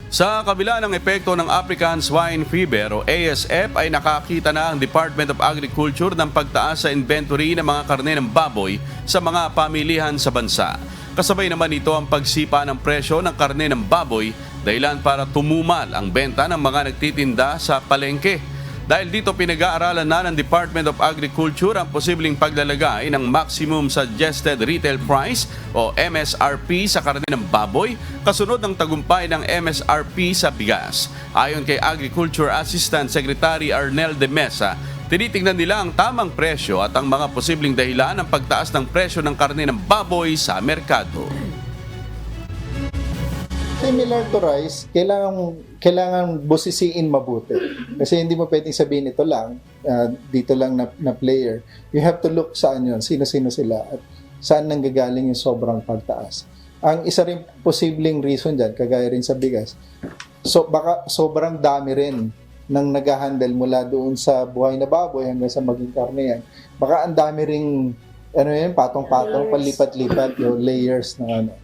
Sa kabila ng epekto ng African Swine Fever o ASF ay nakakita na ang Department of Agriculture ng pagtaas sa inventory ng mga karne ng baboy sa mga pamilihan sa bansa. Kasabay naman ito ang pagsipa ng presyo ng karne ng baboy dahilan para tumumal ang benta ng mga nagtitinda sa palengke. Dahil dito pinag-aaralan na ng Department of Agriculture ang posibleng paglalagay ng Maximum Suggested Retail Price o MSRP sa karne ng baboy kasunod ng tagumpay ng MSRP sa bigas. Ayon kay Agriculture Assistant Secretary Arnel de Mesa, tinitingnan nila ang tamang presyo at ang mga posibleng dahilan ng pagtaas ng presyo ng karne ng baboy sa merkado. Similar to rice, kailangan busisiin mabuti. Kasi hindi mo pwedeng sabihin ito lang, dito lang na player. You have to look saan yun, sino-sino sila, at saan nanggagaling yung sobrang pagtaas. Ang isa rin posibleng reason dyan, kagaya rin sa bigas, baka sobrang dami rin ng nag-handle mula doon sa buhay na baboy hanggang sa maging karne yan. Baka ang dami ring patong-patong, palipat-lipat yung layers ng ano.